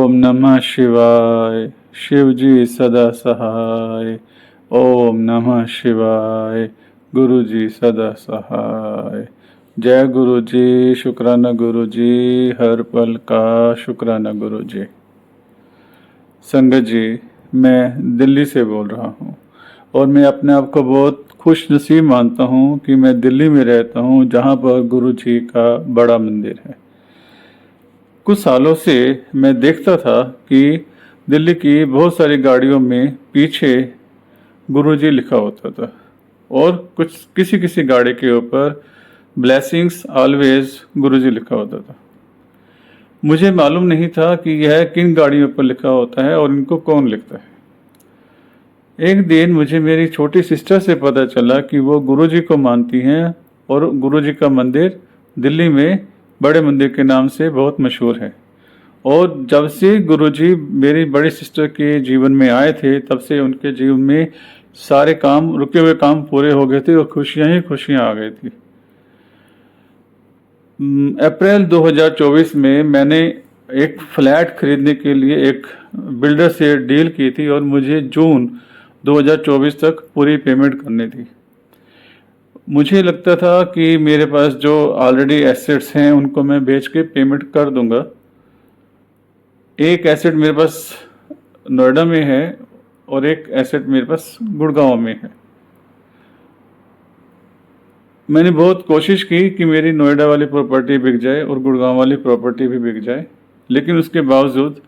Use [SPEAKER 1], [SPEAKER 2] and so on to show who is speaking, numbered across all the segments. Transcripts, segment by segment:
[SPEAKER 1] ओम नमः शिवाय। शिव जी सदा सहाय। ओम नमः शिवाय। गुरु जी सदा सहाय। जय गुरु जी, शुक्राना गुरु जी, हर पल का शुक्राना गुरु जी। संगत जी, मैं दिल्ली से बोल रहा हूँ और मैं अपने आप को बहुत खुश नसीब मानता हूँ कि मैं दिल्ली में रहता हूँ, जहाँ पर गुरु जी का बड़ा मंदिर है। कुछ सालों से मैं देखता था कि दिल्ली की बहुत सारी गाड़ियों में पीछे गुरुजी लिखा होता था और कुछ किसी किसी गाड़ी के ऊपर ब्लेसिंग्स ऑलवेज गुरुजी लिखा होता था। मुझे मालूम नहीं था कि यह किन गाड़ियों पर लिखा होता है और इनको कौन लिखता है। एक दिन मुझे मेरी छोटी सिस्टर से पता चला कि वो गुरुजी को मानती हैं और गुरुजी का मंदिर दिल्ली में बड़े मंदिर के नाम से बहुत मशहूर है। और जब से गुरुजी मेरी बड़ी सिस्टर के जीवन में आए थे, तब से उनके जीवन में सारे काम, रुके हुए काम पूरे हो गए थे और खुशियां ही खुशियां आ गई थी। अप्रैल 2024 में मैंने एक फ्लैट खरीदने के लिए एक बिल्डर से डील की थी और मुझे जून 2024 तक पूरी पेमेंट करनी थी। मुझे लगता था कि मेरे पास जो ऑलरेडी एसेट्स हैं उनको मैं बेच के पेमेंट कर दूंगा। एक एसेट मेरे पास नोएडा में है और एक एसेट मेरे पास गुड़गांव में है। मैंने बहुत कोशिश की कि मेरी नोएडा वाली प्रॉपर्टी बिक जाए और गुड़गांव वाली प्रॉपर्टी भी बिक जाए, लेकिन उसके बावजूद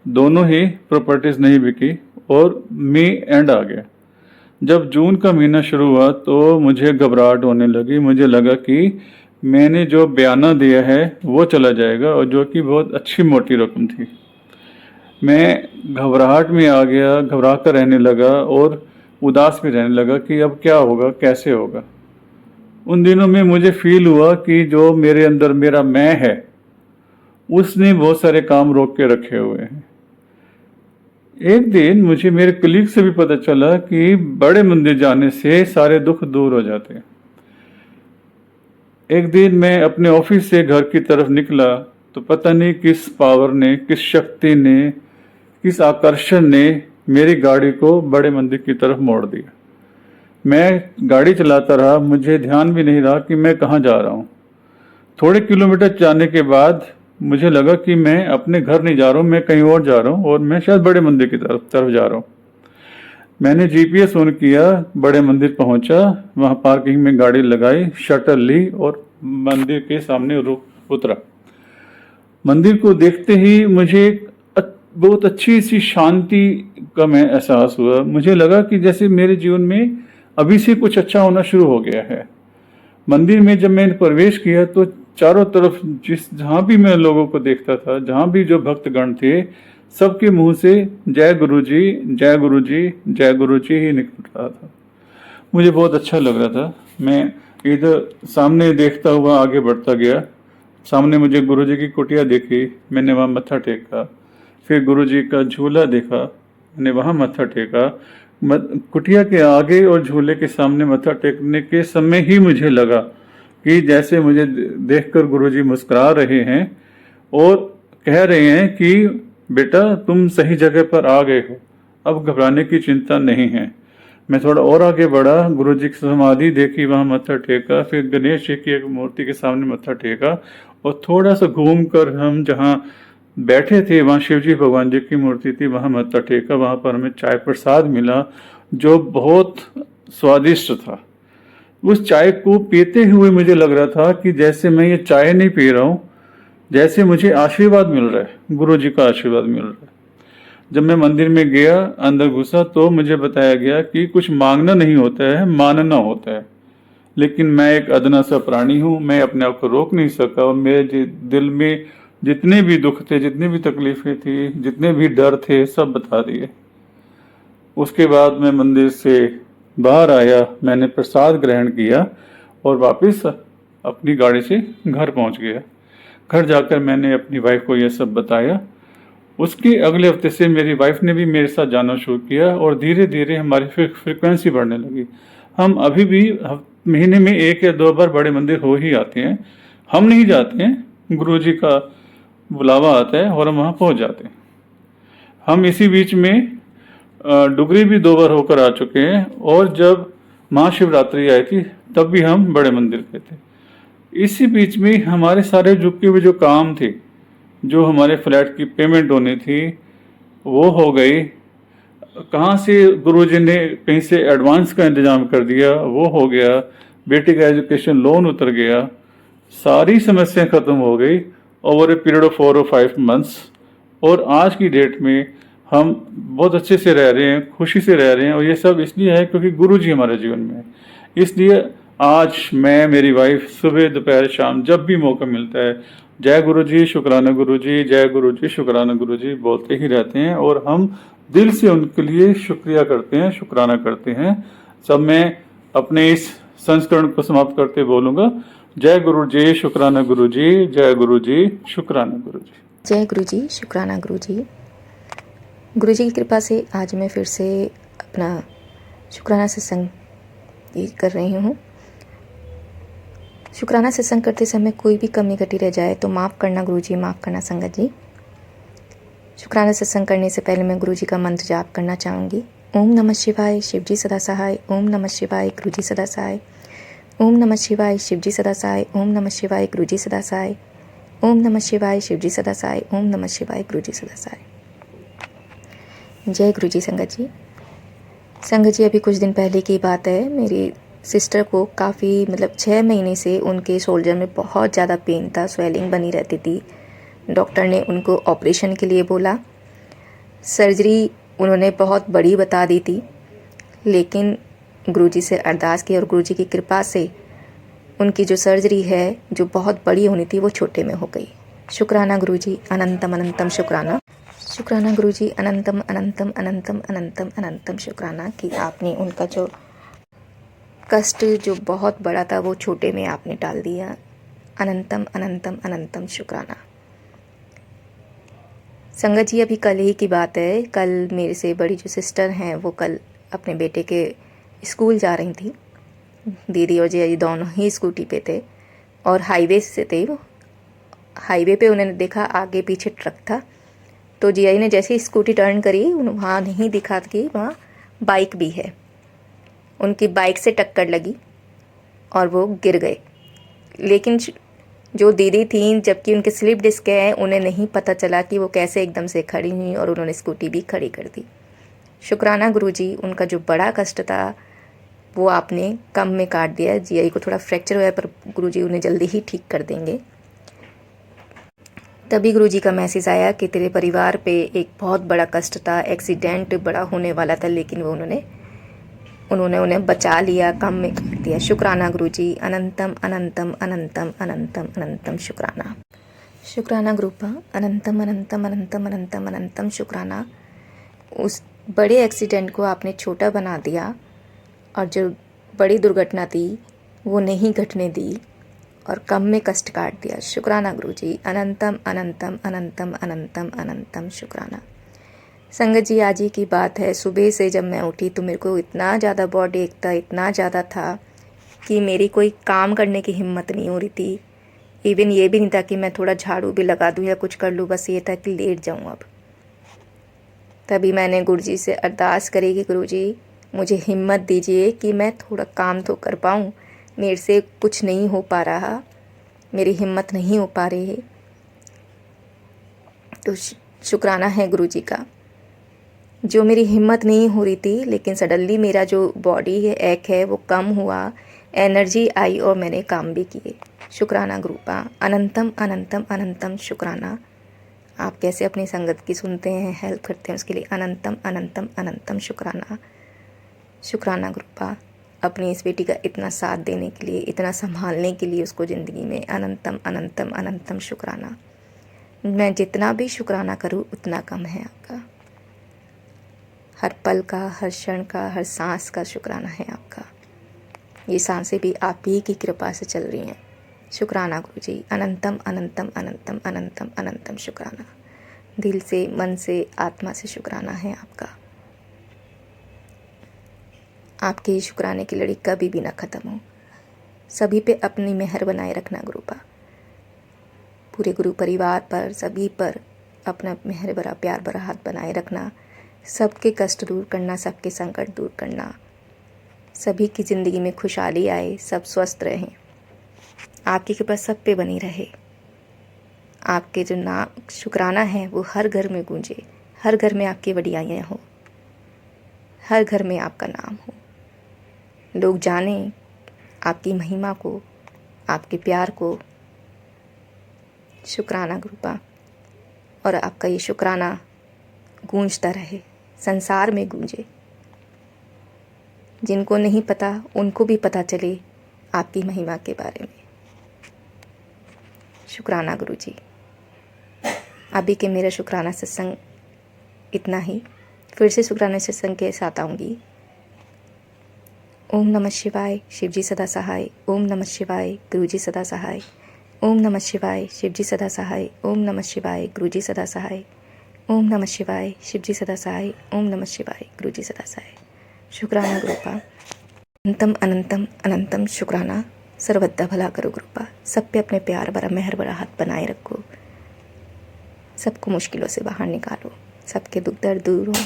[SPEAKER 1] दोनों ही प्रॉपर्टीज नहीं बिकी और मई एंड आ गया। जब जून का महीना शुरू हुआ तो मुझे घबराहट होने लगी। मुझे लगा कि मैंने जो बयाना दिया है वो चला जाएगा, और जो कि बहुत अच्छी मोटी रकम थी। मैं घबराहट में आ गया, घबरा कर रहने लगा और उदास भी रहने लगा कि अब क्या होगा, कैसे होगा। उन दिनों में मुझे फील हुआ कि जो मेरे अंदर मेरा मैं है, उसने बहुत सारे काम रोक के रखे हुए हैं। एक दिन मुझे मेरे कलीग से भी पता चला कि बड़े मंदिर जाने से सारे दुख दूर हो जाते हैं। एक दिन मैं अपने ऑफिस से घर की तरफ निकला तो पता नहीं किस पावर ने, किस शक्ति ने, किस आकर्षण ने मेरी गाड़ी को बड़े मंदिर की तरफ मोड़ दिया। मैं गाड़ी चलाता रहा, मुझे ध्यान भी नहीं रहा कि मैं कहाँ जा रहा हूँ। थोड़े किलोमीटर जाने के बाद मुझे लगा कि मैं अपने घर नहीं जा रहा हूँ, मैं कहीं और जा रहा हूँ और मैं शायद बड़े मंदिर की तरफ जा रहा हूँ। मैंने जीपीएस ऑन किया, बड़े मंदिर पहुंचा, वहां पार्किंग में गाड़ी लगाई, शटर ली और मंदिर के सामने उतरा। मंदिर को देखते ही मुझे बहुत अच्छी सी शांति का मैं एहसास हुआ। मुझे लगा कि जैसे मेरे जीवन में अभी से कुछ अच्छा होना शुरू हो गया है। मंदिर में जब मैंने प्रवेश किया तो चारों तरफ जहां भी मैं लोगों को देखता था, जहां भी जो भक्तगण थे, सबके मुंह से जय गुरु जी, जय गुरु जी, जय गुरु जी ही निकल रहा था। मुझे बहुत अच्छा लग रहा था। मैं इधर सामने देखता हुआ आगे बढ़ता गया। सामने मुझे गुरु जी की कुटिया देखी, मैंने वहां मत्था टेका। फिर गुरु जी का झूला देखा, मैंने वहां मत्था टेका। कुटिया के आगे और झूले के सामने मत्था टेकने के समय ही मुझे लगा कि जैसे मुझे देखकर गुरुजी मुस्कुरा रहे हैं और कह रहे हैं कि बेटा तुम सही जगह पर आ गए हो, अब घबराने की चिंता नहीं है। मैं थोड़ा और आगे बढ़ा, गुरुजी की समाधि देखी, वहां मत्था टेका। फिर गणेश जी की एक मूर्ति के सामने मत्था टेका और थोड़ा सा घूम कर हम जहाँ बैठे थे वहाँ शिव जी भगवान जी की मूर्ति थी, वहाँ मत्था टेका। वहाँ पर हमें चाय प्रसाद मिला जो बहुत स्वादिष्ट था। उस चाय को पीते हुए मुझे लग रहा था कि जैसे मैं ये चाय नहीं पी रहा हूँ, जैसे मुझे आशीर्वाद मिल रहा है, गुरु जी का आशीर्वाद मिल रहा है। जब मैं मंदिर में गया, अंदर घुसा तो मुझे बताया गया कि कुछ मांगना नहीं होता है, मानना होता है। लेकिन मैं एक अदना सा प्राणी हूँ, मैं अपने आप को रोक नहीं सका और मेरे दिल में जितने भी दुख थे, जितनी भी तकलीफें थी, जितने भी डर थे, सब बता दिए। उसके बाद मैं मंदिर से बाहर आया, मैंने प्रसाद ग्रहण किया और वापस अपनी गाड़ी से घर पहुंच गया। घर जाकर मैंने अपनी वाइफ को यह सब बताया। उसके अगले हफ्ते से मेरी वाइफ ने भी मेरे साथ जाना शुरू किया और धीरे धीरे हमारी फ्रिक्वेंसी बढ़ने लगी। हम अभी भी महीने में 1 या 2 बार बड़े मंदिर हो ही आते हैं। हम नहीं जाते हैं, गुरुजी का बुलावा आता है और हम वहाँ पहुँच जाते हैं। हम इसी बीच में डुगरी भी 2 बार होकर आ चुके हैं, और जब महाशिवरात्रि आई थी तब भी हम बड़े मंदिर गए थे। इसी बीच में हमारे सारे रुके हुए जो काम थे, जो हमारे फ्लैट की पेमेंट होनी थी वो हो गई। कहाँ से गुरुजी ने कहीं से एडवांस का इंतजाम कर दिया, वो हो गया। बेटी का एजुकेशन लोन उतर गया। सारी समस्याएं खत्म हो गई ओवर ए पीरियड ऑफ 4 और 5 मंथ्स। और आज की डेट में हम बहुत अच्छे से रह रहे हैं, खुशी से रह रहे हैं, और ये सब इसलिए है क्योंकि गुरुजी हमारे जीवन में है। इसलिए आज मैं, मेरी वाइफ सुबह दोपहर शाम जब भी मौका मिलता है जय गुरुजी, शुक्राना गुरुजी, जय गुरुजी, शुक्राना गुरुजी बोलते ही रहते हैं, और हम दिल से उनके लिए शुक्रिया करते हैं, शुक्राना करते हैं। सब मैं अपने इस संस्करण को समाप्त करते बोलूंगा, जय गुरुजी, शुक्राना गुरुजी, जय गुरुजी, शुक्राना गुरुजी।
[SPEAKER 2] जय गुरुजी, शुक्राना गुरुजी। गुरुजी की कृपा से आज मैं फिर से अपना शुक्राना सत्संग ये कर रही हूँ। शुक्राना सत्संग करते समय कोई भी कमी घटी रह जाए तो माफ़ करना गुरुजी, माफ़ करना संगत जी। शुक्राना सत्संग करने से पहले मैं गुरुजी का मंत्र जाप करना चाहूँगी। ओम नमः शिवाय, शिव जी सदा सहाय। ओम नमः शिवाय, गुरुजी सदा सहाय। ओम नमः शिवाय, शिव जी सदा सहाय। ओम नमः शिवाय, गुरुजी सदा सहाय। ओम नमः शिवाय, शिव जी सदा सहाय। ओम नमः शिवाय, गुरुजी सदा सहाय। जय गुरुजी संगत जी। संगत जी, अभी कुछ दिन पहले की बात है, मेरी सिस्टर को काफ़ी 6 महीने से उनके शोल्डर में बहुत ज़्यादा पेन था, स्वेलिंग बनी रहती थी। डॉक्टर ने उनको ऑपरेशन के लिए बोला। सर्जरी उन्होंने बहुत बड़ी बता दी थी, लेकिन गुरुजी से अरदास की और गुरुजी की कृपा से उनकी जो सर्जरी है जो बहुत बड़ी होनी थी वो छोटे में हो गई। शुक्राना गुरुजी, अनंतम अनंतम शुक्राना। शुक्राना गुरुजी, अनंतम अनंतम अनंतम अनंतम अनंतम शुक्राना कि आपने उनका जो कष्ट जो बहुत बड़ा था वो छोटे में आपने डाल दिया। अनंतम अनंतम अनंतम शुक्राना। संगत जी, अभी कल ही की बात है, कल मेरे से बड़ी जो सिस्टर हैं वो कल अपने बेटे के स्कूल जा रही थी। दीदी और जिया जी दोनों ही स्कूटी पे थे और हाईवे से थे। वो हाईवे पे उन्होंने देखा आगे पीछे ट्रक था, तो जिया ने जैसे ही स्कूटी टर्न करी, वहाँ नहीं दिखा कि वहाँ बाइक भी है। उनकी बाइक से टक्कर लगी और वो गिर गए। लेकिन जो दीदी थी, जबकि उनके स्लिप डिस्क है, उन्हें नहीं पता चला कि वो कैसे एकदम से खड़ी हुई और उन्होंने स्कूटी भी खड़ी कर दी। शुक्राना गुरुजी, उनका जो बड़ा कष्ट था वो आपने कम में काट दिया। जिया को थोड़ा फ्रैक्चर हुआ है, पर गुरुजी उन्हें जल्दी ही ठीक कर देंगे। तभी गुरुजी का मैसेज आया कि तेरे परिवार पे एक बहुत बड़ा कष्ट था, एक्सीडेंट बड़ा होने वाला था, लेकिन वो उन्होंने उन्हें बचा लिया, कम में कर दिया। शुक्राना गुरुजी, अनंतम अनंतम अनंतम अनंतम अनंतम शुक्राना। शुक्राना ग्रुपा, अनंतम अनंतम अनंतम अनंतम अनंतम शुक्राना। उस बड़े एक्सीडेंट को आपने छोटा बना दिया और जो बड़ी दुर्घटना थी वो नहीं घटने दी और कम में कष्ट काट दिया। शुक्राना गुरुजी, अनंतम अनंतम अनंतम अनंतम अनंतम शुक्राना। संगत जी, आज ही की बात है, सुबह से जब मैं उठी तो मेरे को इतना ज़्यादा बॉडी एक था, इतना ज़्यादा था कि मेरी कोई काम करने की हिम्मत नहीं हो रही थी। इवन ये भी नहीं था कि मैं थोड़ा झाड़ू भी लगा दूँ या कुछ कर लूँ, बस ये था कि लेट जाऊँ अब। तभी मैंने गुरुजी से अरदास करी कि गुरुजी मुझे हिम्मत दीजिए कि मैं थोड़ा काम तो कर पाऊँ। मेरे से कुछ नहीं हो पा रहा, मेरी हिम्मत नहीं हो पा रही है। तो शुक्राना है गुरुजी का, जो मेरी हिम्मत नहीं हो रही थी, लेकिन सडनली मेरा जो बॉडी है एक है वो कम हुआ, एनर्जी आई और मैंने काम भी किए। शुक्राना गुरुपा, अनंतम अनंतम अनंतम शुक्राना। आप कैसे अपनी संगत की सुनते हैं, हेल्प करते हैं, उसके लिए अनंतम अनंतम अनंतम शुक्राना। शुक्राना गुरुपा, अपनी इस बेटी का इतना साथ देने के लिए, इतना संभालने के लिए उसको ज़िंदगी में, अनंतम अनंतम अनंतम शुक्राना। मैं जितना भी शुक्राना करूँ उतना कम है आपका। हर पल का, हर क्षण का, हर सांस का शुक्राना है आपका। ये सांसें भी आप ही की कृपा से चल रही हैं। शुक्राना गुरुजी, अनंतम अनंतम अनंतम अनंतम अनंतम शुक्राना। दिल से, मन से, आत्मा से शुक्राना है आपका। आपके शुक्राने की लड़ी कभी भी ना ख़त्म हो। सभी पे अपनी मेहर बनाए रखना गुरुपा, पूरे गुरु परिवार पर, सभी पर अपना मेहर भरा प्यार भरा हाथ बनाए रखना, सबके कष्ट दूर करना, सबके संकट दूर करना, सभी की ज़िंदगी में खुशहाली आए, सब स्वस्थ रहें, आपकी कृपा सब पे बनी रहे। आपके जो नाम शुक्राना है वो हर घर में गूंजे, हर घर में आपकी वडियाइयाँ हो, हर घर में आपका नाम हो, लोग जानें आपकी महिमा को, आपके प्यार को। शुक्राना गुरुपा, और आपका ये शुक्राना गूंजता रहे, संसार में गूंजे, जिनको नहीं पता उनको भी पता चले आपकी महिमा के बारे में। शुक्राना गुरुजी। अभी के मेरा शुक्राना सत्संग इतना ही, फिर से शुक्राना सत्संग के साथ आऊँगी। ओम नमः शिवाय, शिवजी सदा सहाय। ओम नमः शिवाय, गुरुजी सदा सहाय। ओम नमः शिवाय, शिवजी सदा सहाय। ओम नमः शिवाय, गुरुजी सदा सहाय। ओम नमः शिवाय, शिवजी सदा सहाय। ओम नमः शिवाय, गुरुजी सदा सहाय। शुक्राना गुरुपा। अनंतम अनंतम अनंतम शुक्राना। सर्वदा भला करो गुरुपा, सब पे अपने प्यार भरा मेहर भरा हाथ बनाए रखो, सबको मुश्किलों से बाहर निकालो, सबके दुख दर्द दूर हो,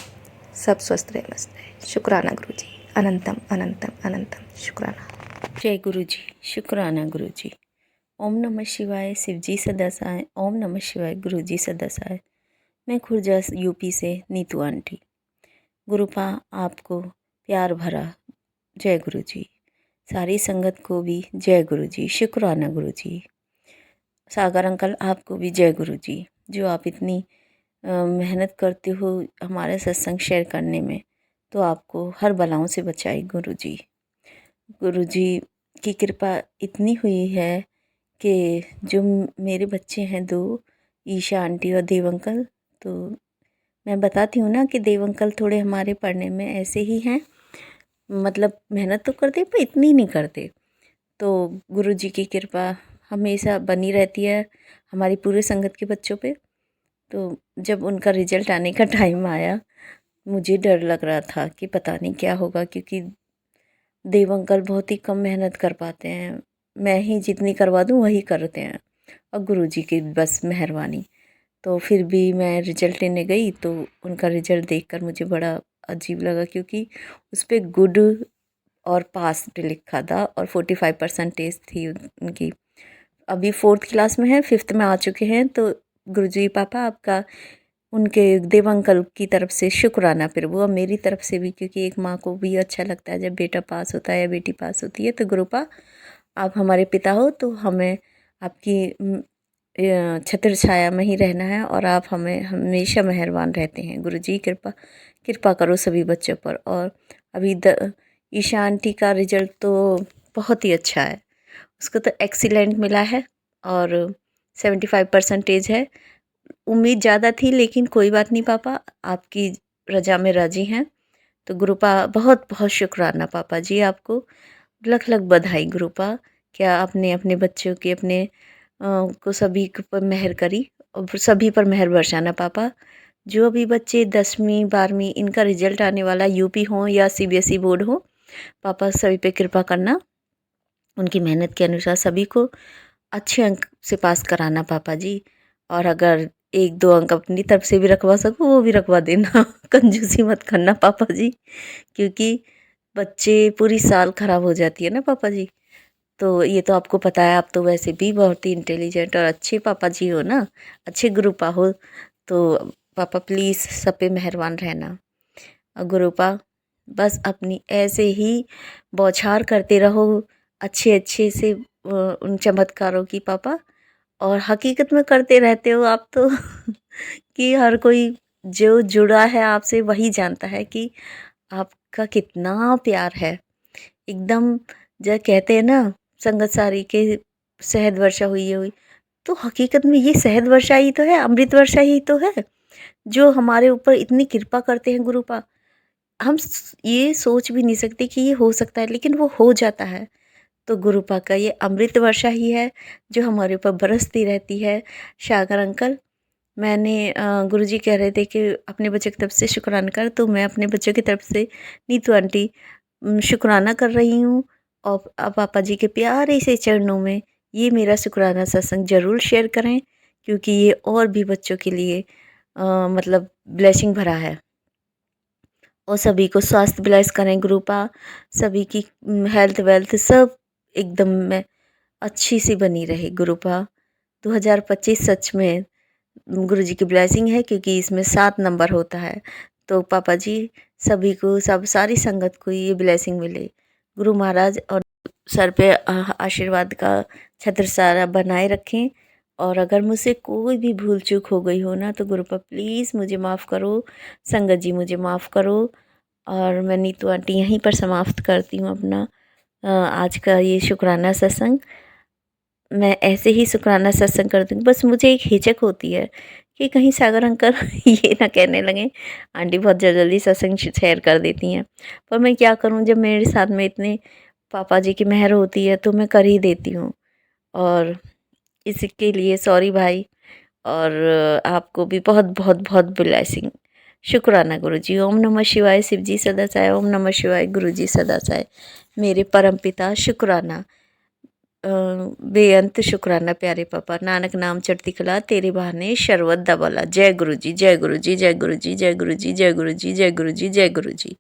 [SPEAKER 2] सब स्वस्थ रहे, मस्त रहे। शुक्राना गुरुजी। अनंतम अनंतम अनंतम शुक्राना।
[SPEAKER 3] जय गुरु जी। शुक्राना गुरु जी। ओम नमः शिवाय, शिवजी सदा सहाय। ओम नमः शिवाय, गुरु जी सदा सहाय। मैं खुर्जा यूपी से नीतू आंटी। गुरुपा आपको प्यार भरा जय गुरु जी। सारी संगत को भी जय गुरु जी। शुक्राना गुरु जी। सागर अंकल आपको भी जय गुरु जी, जो आप इतनी मेहनत करते हो हमारे सत्संग शेयर करने में, तो आपको हर बलाओं से बचाए गुरु जी। गुरु जी की कृपा इतनी हुई है कि जो मेरे बच्चे हैं दो, ईशा आंटी और देव अंकल, तो मैं बताती हूँ ना कि देव अंकल थोड़े हमारे पढ़ने में ऐसे ही हैं, मतलब मेहनत तो करते पर इतनी नहीं करते। तो गुरु जी की कृपा हमेशा बनी रहती है हमारी पूरे संगत के बच्चों पे। तो जब उनका रिजल्ट आने का टाइम आया, मुझे डर लग रहा था कि पता नहीं क्या होगा, क्योंकि देव अंकल बहुत ही कम मेहनत कर पाते हैं, मैं ही जितनी करवा दूँ वही करते हैं, और गुरुजी की बस मेहरबानी। तो फिर भी मैं रिजल्ट लेने गई तो उनका रिजल्ट देखकर मुझे बड़ा अजीब लगा, क्योंकि उस पर गुड और पास पे लिखा था और 45% थी उनकी। अभी 4th क्लास में है, 5th में आ चुके हैं। तो गुरुजी पापा आपका उनके देव अंकल की तरफ से शुक्राना प्रभु, और मेरी तरफ से भी, क्योंकि एक माँ को भी अच्छा लगता है जब बेटा पास होता है या बेटी पास होती है। तो गुरुपा आप हमारे पिता हो, तो हमें आपकी छत्र छाया में ही रहना है, और आप हमें हमेशा मेहरबान रहते हैं। गुरुजी कृपा कृपा करो सभी बच्चों पर। और अभी ईशा आंटी का रिजल्ट तो बहुत ही अच्छा है, उसको तो एक्सीलेंट मिला है और 75% है। उम्मीद ज़्यादा थी, लेकिन कोई बात नहीं पापा, आपकी रजा में राजी हैं। तो गुरुपा बहुत बहुत शुक्राना पापा जी, आपको लख लख बधाई गुरुपा। क्या आपने अपने बच्चों के अपने को सभी के पर मेहर करी, और सभी पर मेहर बरसाना पापा। जो भी बच्चे 10वीं 12वीं इनका रिजल्ट आने वाला, यूपी हो या सीबीएसई बोर्ड हो, पापा सभी पे कृपा करना, उनकी मेहनत के अनुसार सभी को अच्छे अंक से पास कराना पापा जी। और अगर 1-2 अंक अपनी तरफ से भी रखवा सको वो भी रखवा देना कंजूसी मत करना पापा जी, क्योंकि बच्चे पूरी साल ख़राब हो जाती है ना पापा जी। तो ये तो आपको पता है, आप तो वैसे भी बहुत ही इंटेलिजेंट और अच्छे पापा जी हो ना, अच्छे गुरुपा हो। तो पापा प्लीज़ सब पे मेहरबान रहना। और गुरुपा बस अपनी ऐसे ही बौछार करते रहो अच्छे अच्छे से उन चमत्कारों की पापा, और हकीकत में करते रहते हो आप तो कि हर कोई जो जुड़ा है आपसे वही जानता है कि आपका कितना प्यार है। एकदम जो कहते हैं ना, संगत सारी के शहद वर्षा हुई है हुई, तो हकीकत में ये शहद वर्षा ही तो है, अमृत वर्षा ही तो है, जो हमारे ऊपर इतनी कृपा करते हैं गुरुपा। हम ये सोच भी नहीं सकते कि ये हो सकता है, लेकिन वो हो जाता है। तो गुरुपा का ये अमृत वर्षा ही है जो हमारे ऊपर बरसती रहती है। सागर अंकल, मैंने गुरुजी कह रहे थे कि अपने बच्चे की तरफ से शुक्राना कर, तो मैं अपने बच्चों की तरफ से नीतू आंटी शुक्राना कर रही हूँ। और अब पापा जी के प्यारे से चरणों में ये मेरा शुक्राना सत्संग ज़रूर शेयर करें, क्योंकि ये और भी बच्चों के लिए मतलब ब्लेसिंग भरा है। और सभी को स्वास्थ्य ब्लेस करें गुरुपा, सभी की हेल्थ वेल्थ सब एकदम में अच्छी सी बनी रहे गुरुपा। 2025 सच में गुरु जी की ब्लेसिंग है, क्योंकि इसमें 7 नंबर होता है। तो पापा जी सभी को, सब सारी संगत को ये ब्लेसिंग मिले। गुरु महाराज और सर पे आशीर्वाद का छत्र सारा बनाए रखें। और अगर मुझसे कोई भी भूल चूक हो गई हो ना, तो गुरुपा प्लीज़ मुझे माफ़ करो, संगत जी मुझे माफ़ करो। और मैं नीतू आंटी यहीं पर समाप्त करती हूँ अपना आज का ये शुक्राना सत्संग। मैं ऐसे ही शुक्राना सत्संग करती हूँ, बस मुझे एक हिचक होती है कि कहीं सागर अंकल ये ना कहने लगे आंटी बहुत जल्दी सत्संग शेयर कर देती हैं। पर मैं क्या करूँ, जब मेरे साथ में इतने पापा जी की मेहर होती है तो मैं कर ही देती हूँ। और इसके लिए सॉरी भाई। और आपको भी बहुत बहुत बहुत ब्लेसिंग। शुक्राना गुरु जी। ओम नमः शिवाय। शिव जी सदा चाहे। ओम नमः शिवाय। गुरु जी सदा चाहे। मेरे परम पिता शुक्राना, बेअंत शुक्राना प्यारे पापा। नानक नाम चढ़ती कला, तेरे बहाने शरबत दबला। जय गुरु जी, जय गुरु जी, जय गुरु जी, जय गुरु जी, जय गुरु जी, जय गुरु जी, जय गुरु जी।